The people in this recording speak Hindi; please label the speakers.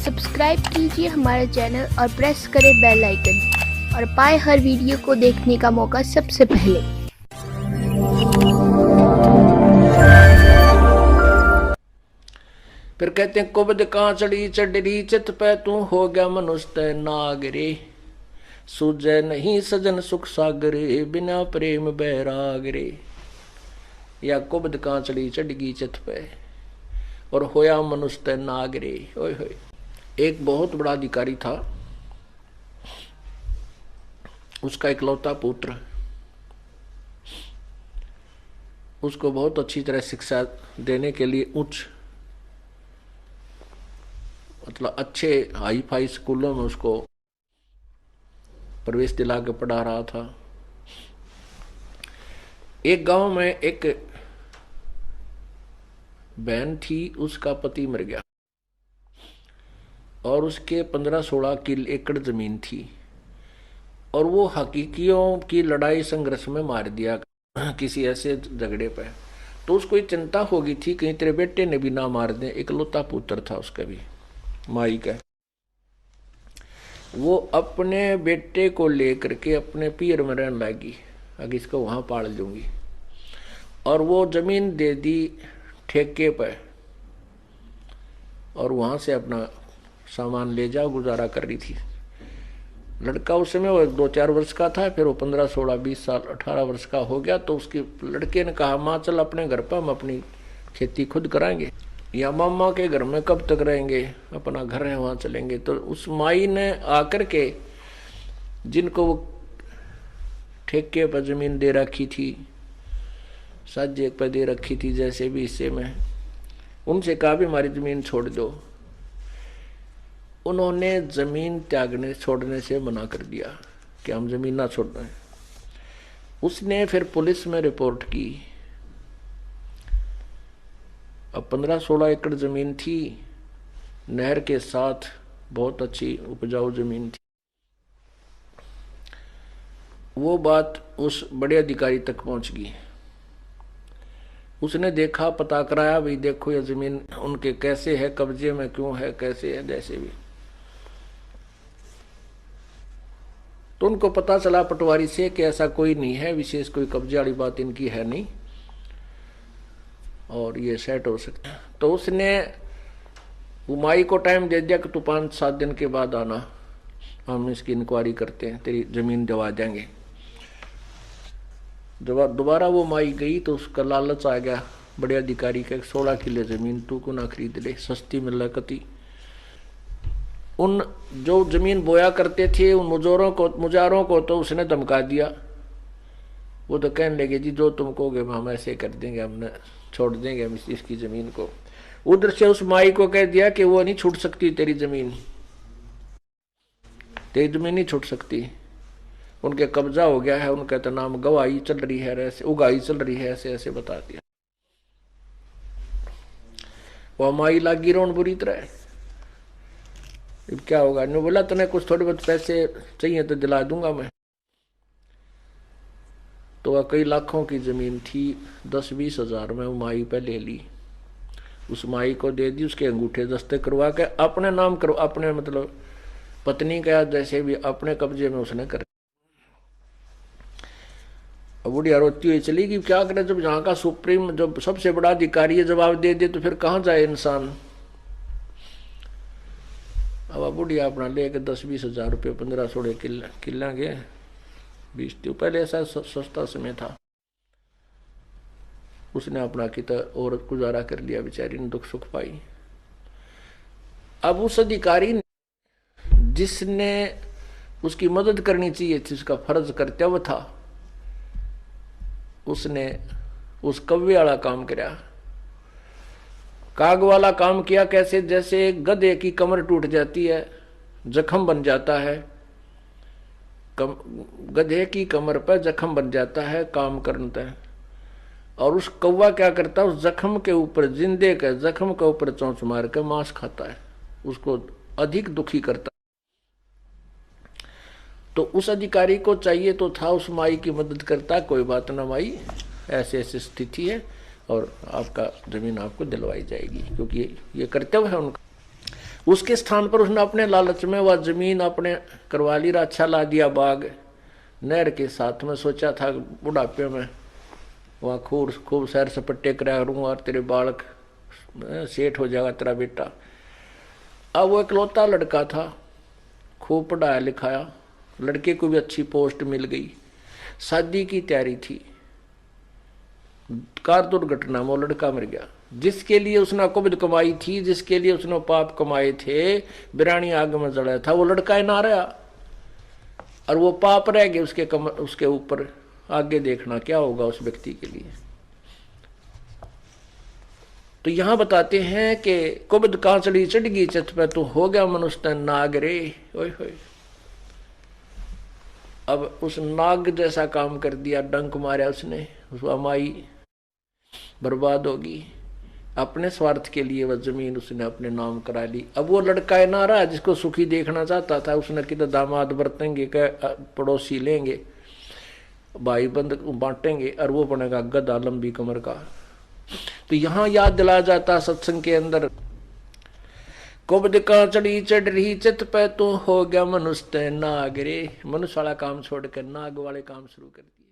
Speaker 1: सब्सक्राइब कीजिए हमारे चैनल और प्रेस करें बेल आइकन और पाए हर वीडियो को देखने का मौका सबसे पहले।
Speaker 2: फिर कहते हैं कुबद कांचड़ी चढ़ी चित पे तू हो गया मनुष्य नागरे, सूझे नहीं सजन सुख सागरे बिना प्रेम बैरागरे। या कुबद कांचड़ी चढ़ी चित पे और होया मनुष्य नागरे। ओए होए। एक बहुत बड़ा अधिकारी था, उसका इकलौता पुत्र, उसको बहुत अच्छी तरह शिक्षा देने के लिए उच्च मतलब अच्छे हाई फाई स्कूलों में उसको प्रवेश दिला के पढ़ा रहा था। एक गांव में एक बहन थी, उसका पति मर गया और उसके 15-16 एकड़ जमीन थी और वो हकीकियों की लड़ाई संघर्ष में मार दिया किसी ऐसे झगड़े पे। तो उसको ये चिंता होगी थी कहीं तेरे बेटे ने भी ना मार दे। इकलौता पुत्र था उसका भी, माई का। वो अपने बेटे को लेकर के अपने पियर में रहने लगी, अगर इसको वहां पाल लूंगी। और वो जमीन दे दी ठेके पे और वहां से अपना सामान ले जाओ, गुजारा कर रही थी। लड़का उस समय वो 2-4 वर्ष का था, फिर वो 15, 16, 20 साल 18 वर्ष का हो गया। तो उसके लड़के ने कहा माँ चल अपने घर पर हम अपनी खेती खुद कराएंगे, या मामा के घर में कब तक रहेंगे, अपना घर है वहां चलेंगे। तो उस माई ने आकर के जिनको वो ठेके पर जमीन दे रखी थी, साझे पर दे रखी थी जैसे भी हिस्से में, उनसे कहा भी हमारी जमीन छोड़ दो। उन्होंने जमीन त्यागने छोड़ने से मना कर दिया कि हम जमीन ना छोड़ रहे। उसने फिर पुलिस में रिपोर्ट की। अब 15-16 एकड़ जमीन थी, नहर के साथ बहुत अच्छी उपजाऊ जमीन थी। वो बात उस बड़े अधिकारी तक पहुंच गई। उसने देखा, पता कराया, भाई देखो ये जमीन उनके कैसे है, कब्जे में क्यों है, कैसे है, जैसे भी। तो उनको पता चला पटवारी से कि ऐसा कोई नहीं है, विशेष कोई कब्जे वाली बात इनकी है नहीं और ये सेट हो सकता है। तो उसने उमाई को टाइम दे दिया कि तू 5-7 दिन के बाद आना, हम इसकी इंक्वायरी करते हैं, तेरी जमीन दिवा देंगे। जब दोबारा वो माई गई तो उसका लालच आ गया बड़े अधिकारी के, 16 किले जमीन तू को ना खरीद ले, सस्ती मिल रहा कती। उन जो जमीन बोया करते थे उन मुजारों को तो उसने धमका दिया। वो तो कहने लगे जी जो तुम कहोगे हम ऐसे कर देंगे, हमने छोड़ देंगे हम इसकी जमीन को। उधर से उस माई को कह दिया कि वो नहीं छूट सकती तेरी जमीन नहीं छूट सकती, उनके कब्जा हो गया है, उनका तो नाम गवाही चल रही है, ऐसे उगाही चल रही है, ऐसे ऐसे बता दिया। वो माई लागी रोन बुरी तरह। अब क्या होगा, ने बोला तने कुछ थोड़े बहुत पैसे चाहिए तो दिला दूंगा मैं। तो वह कई लाखों की जमीन थी, 10-20 हजार में वो माई पे ले ली। उस माई को दे दी, उसके अंगूठे दस्ते करवा के अपने नाम करो, अपने मतलब पत्नी का जैसे भी अपने कब्जे में उसने कर। अब बुढ़िया रोती हुई चली गई। क्या करे, जब यहाँ का सुप्रीम जब सबसे बड़ा अधिकारी जवाब दे दे तो फिर कहाँ जाए इंसान। अब बुढ़िया अपना लेके 10-20 हजार रुपये 15-16 किला गए 20 पहले ऐसा सस्ता समय था। उसने अपना किता और गुजारा कर लिया, बेचारी ने दुख सुख पाई। अब उस अधिकारी ने जिसने उसकी मदद करनी चाहिए थी, उसका फर्ज कर्तव्य था, उसने उस कव्वे वाला काम किया, काग वाला काम किया। कैसे, जैसे गधे की कमर टूट जाती है, जख्म बन जाता है, गधे की कमर पर जख्म बन जाता है काम करता है, और उस कौवा क्या करता है, उस जख्म के ऊपर, जिंदे के जख्म के ऊपर चोंच मार के मांस खाता है, उसको अधिक दुखी करता। तो उस अधिकारी को चाहिए तो था उस माई की मदद करता, कोई बात ना माई ऐसे ऐसी स्थिति है और आपका जमीन आपको दिलवाई जाएगी, क्योंकि ये कर्तव्य है उनका। उसके स्थान पर उसने अपने लालच में वह जमीन अपने करवा ली, अच्छा ला दिया बाग नहर के साथ में। सोचा था बुढ़ापे में वहाँ खूब सैर सपट्टे करा करूँगा और तेरे बालक सेठ हो जाएगा तेरा बेटा। अब वो इकलौता लड़का था, खूब पढ़ाया लिखाया, लड़के को भी अच्छी पोस्ट मिल गई, शादी की तैयारी थी। कार दुर्घटना में वो लड़का मर गया। जिसके लिए उसने कुबद कमाई थी, जिसके लिए उसने पाप कमाए थे, बिरानी आग में जड़ा था, वो लड़का ही ना रहा और वो पाप रह गए उसके ऊपर। आगे देखना क्या होगा उस व्यक्ति के लिए। तो यहां बताते हैं कि कुबद कांचड़ी चढ़ गई चित पे, तो हो गया मनुष्य नाग रे। ओए होए, अब उस नाग जैसा काम कर दिया, डंक मारा उसने, उस अमाई बर्बाद होगी। अपने स्वार्थ के लिए वह जमीन उसने अपने नाम करा ली। अब वो लड़का है ना रहा जिसको सुखी देखना चाहता था, उसने किधर दामाद बरतेंगे, पड़ोसी लेंगे, भाई बंद बांटेंगे, और वो बनेगा गधा लंबी कमर का। तो यहां याद दिलाया जाता सत्संग के अंदर, कुबद कांचड़ी चढ़ रही चित पे, तो हो गया मनुष्य नाग रे। मनुष्य वाला काम छोड़कर नाग वाले काम शुरू कर दिया।